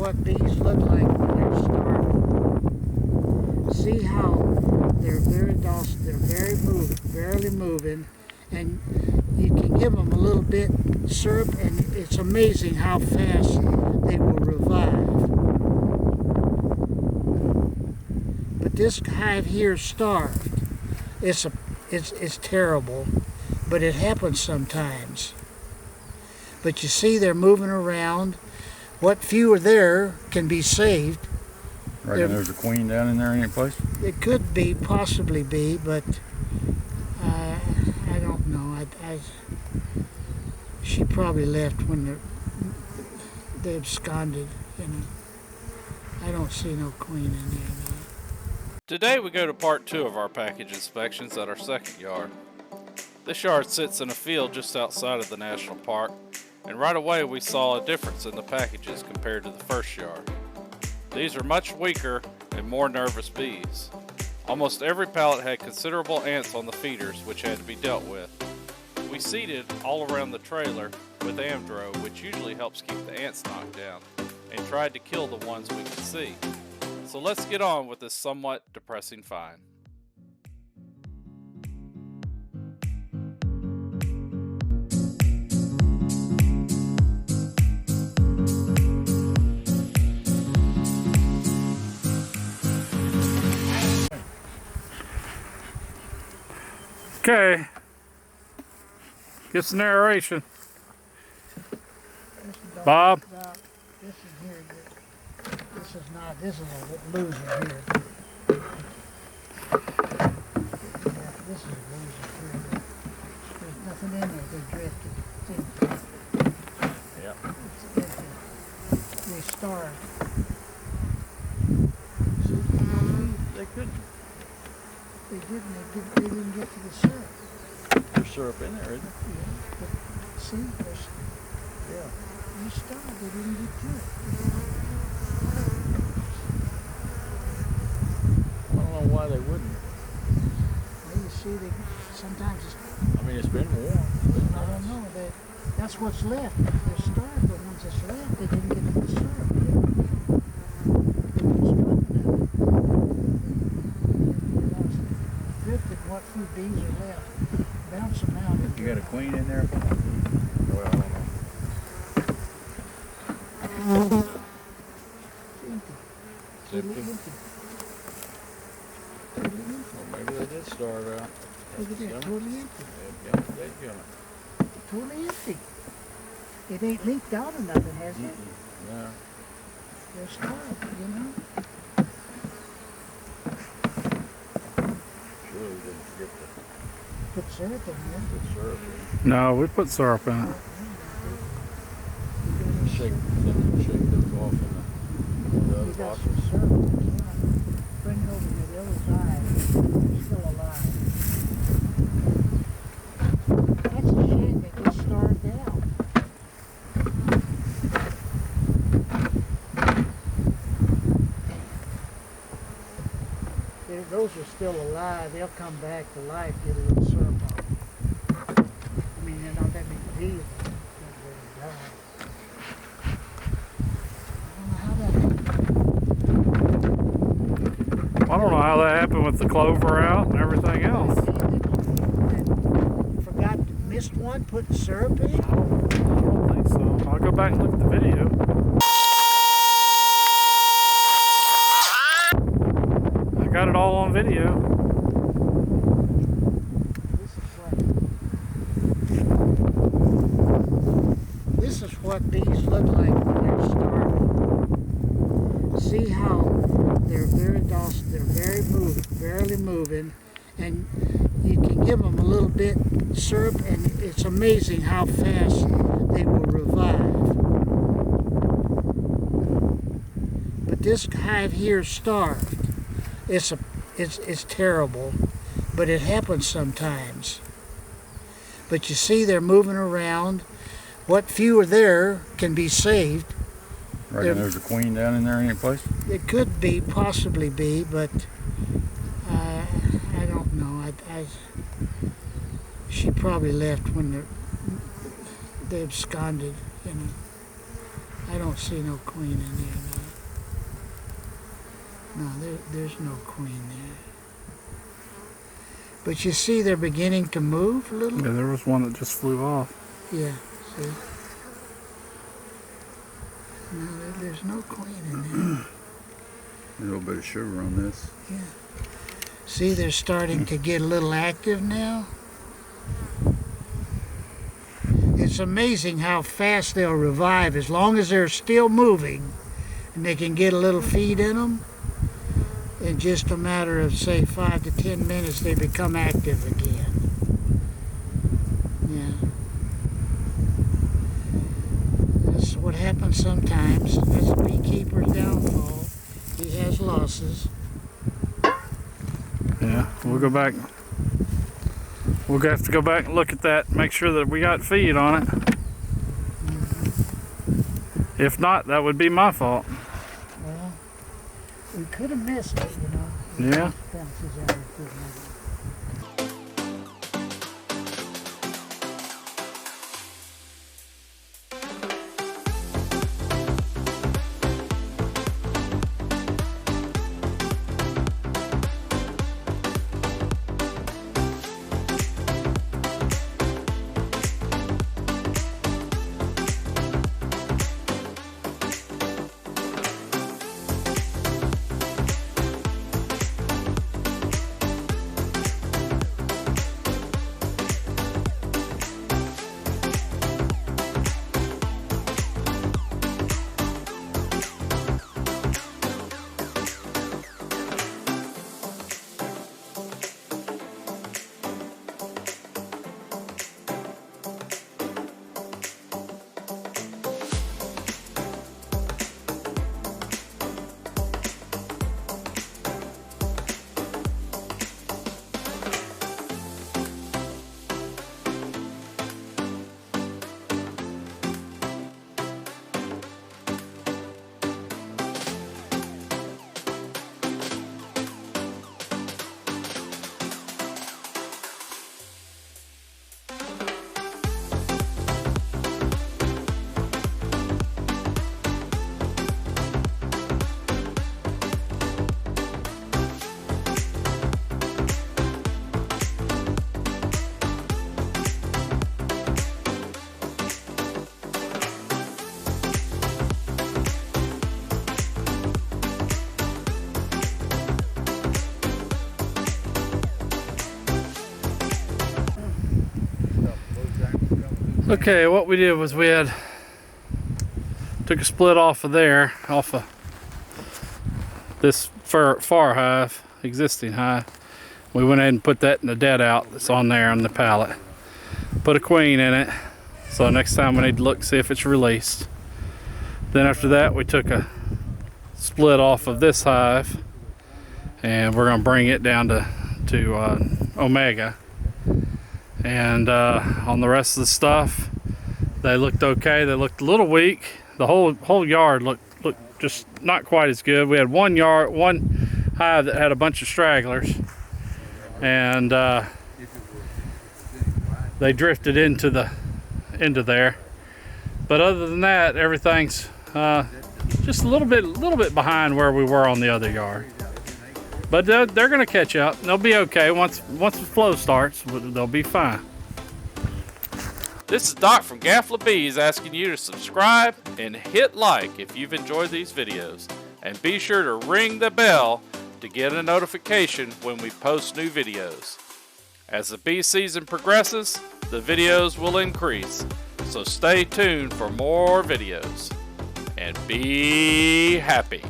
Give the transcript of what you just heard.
what bees look like when they're starving. See how they're very docile, they're barely moving, and you can give them a little bit syrup and it's amazing how fast they will revive. But this hive here is starved. It's terrible, but it happens sometimes. But you see they're moving around. What few are there can be saved. Reckon there's a queen down in there any place? It could be, possibly be, but I don't know. She probably left when they absconded, you know. I don't see no queen in there now. Today we go to part 2 of our package inspections at our second yard. This yard sits in a field just outside of the national park, and right away we saw a difference in the packages compared to the first yard. These are much weaker and more nervous bees. Almost every pallet had considerable ants on the feeders which had to be dealt with. We seeded all around the trailer with Amdro, which usually helps keep the ants knocked down, and tried to kill the ones we could see. So let's get on with this somewhat depressing find. Okay, get some narration. Bob? This is here. This is a loser here. This is a loser here. There's nothing in there. They drifted. Yeah. They starved. They couldn't. They didn't get to the syrup. There's syrup in there, isn't there? Yeah, but see, Yeah. they starved. They didn't get to it. I don't know why they wouldn't. Well, you see, sometimes it's, I mean, it's been warm. I don't know. That's what's left. They're starved. The ones that's left, they didn't get to the syrup. Drifted what few bees are left. Bounce them out. You got a queen in there? Well, I don't know. It's empty. Totally empty. Well, maybe they did starve out. Look at that. Totally empty. They've got it. Totally empty. It ain't leaked out or nothing, has it? No. They're starved, you know? Sure, we didn't forget to Put syrup in there. put syrup in. No, we put syrup in it. Shake those off in the You other got boxes. some syrup. Bring it over to the other side. It's still alive. That's a shame. They just starved out. Those are still alive. They'll come back to life, get a little syrup on. I mean, they're not that big bees. They're really die. I don't know how that happened with the clover out and everything else. Missed one, putting syrup in? I don't think so. I'll go back and look at the video. I got it all on video. This is what bees look like when they're starving. See how they're very docile, they're barely moving, and you can give them a little bit syrup and it's amazing how fast they will revive. But this hive here is starved. It's terrible, but it happens sometimes. But you see they're moving around. What few are there can be saved. Reckon there's a queen down in there any place? It could be, possibly be, but I don't know. She probably left when they absconded, you know. I don't see no queen in there now. No, there's no queen there. But you see they're beginning to move a little? Yeah, there was one that just flew off. Yeah, see? No, there's no queen in there. A little bit of sugar on this. Yeah. See, they're starting to get a little active now. It's amazing how fast they'll revive as long as they're still moving and they can get a little feed in them. In just a matter of, say, 5 to 10 minutes, they become active again. Yeah. That's what happens sometimes. That's a beekeeper's downfall. He has losses. Yeah, we'll go back. We'll have to go back and look at that, make sure that we got feed on it. If not, that would be my fault. Well, we could have missed it, you know. Yeah. Bounces out of good money. Okay, what we did was we took a split off of there, off of this far hive, existing hive. We went ahead and put that in the deadout that's on there on the pallet. Put a queen in it, so next time we need to look, see if it's released. Then after that, we took a split off of this hive, and we're gonna bring it down to Omega. And on the rest of the stuff, they looked okay. They looked a little weak. The whole yard looked just not quite as good. We had one hive that had a bunch of stragglers, and they drifted into there. But other than that, everything's just a little bit behind where we were on the other yard. But they're gonna catch up. They'll be okay once the flow starts. They'll be fine. This is Doc from GAFLLA Bees asking you to subscribe and hit like if you've enjoyed these videos. And be sure to ring the bell to get a notification when we post new videos. As the bee season progresses, the videos will increase. So stay tuned for more videos. And be happy.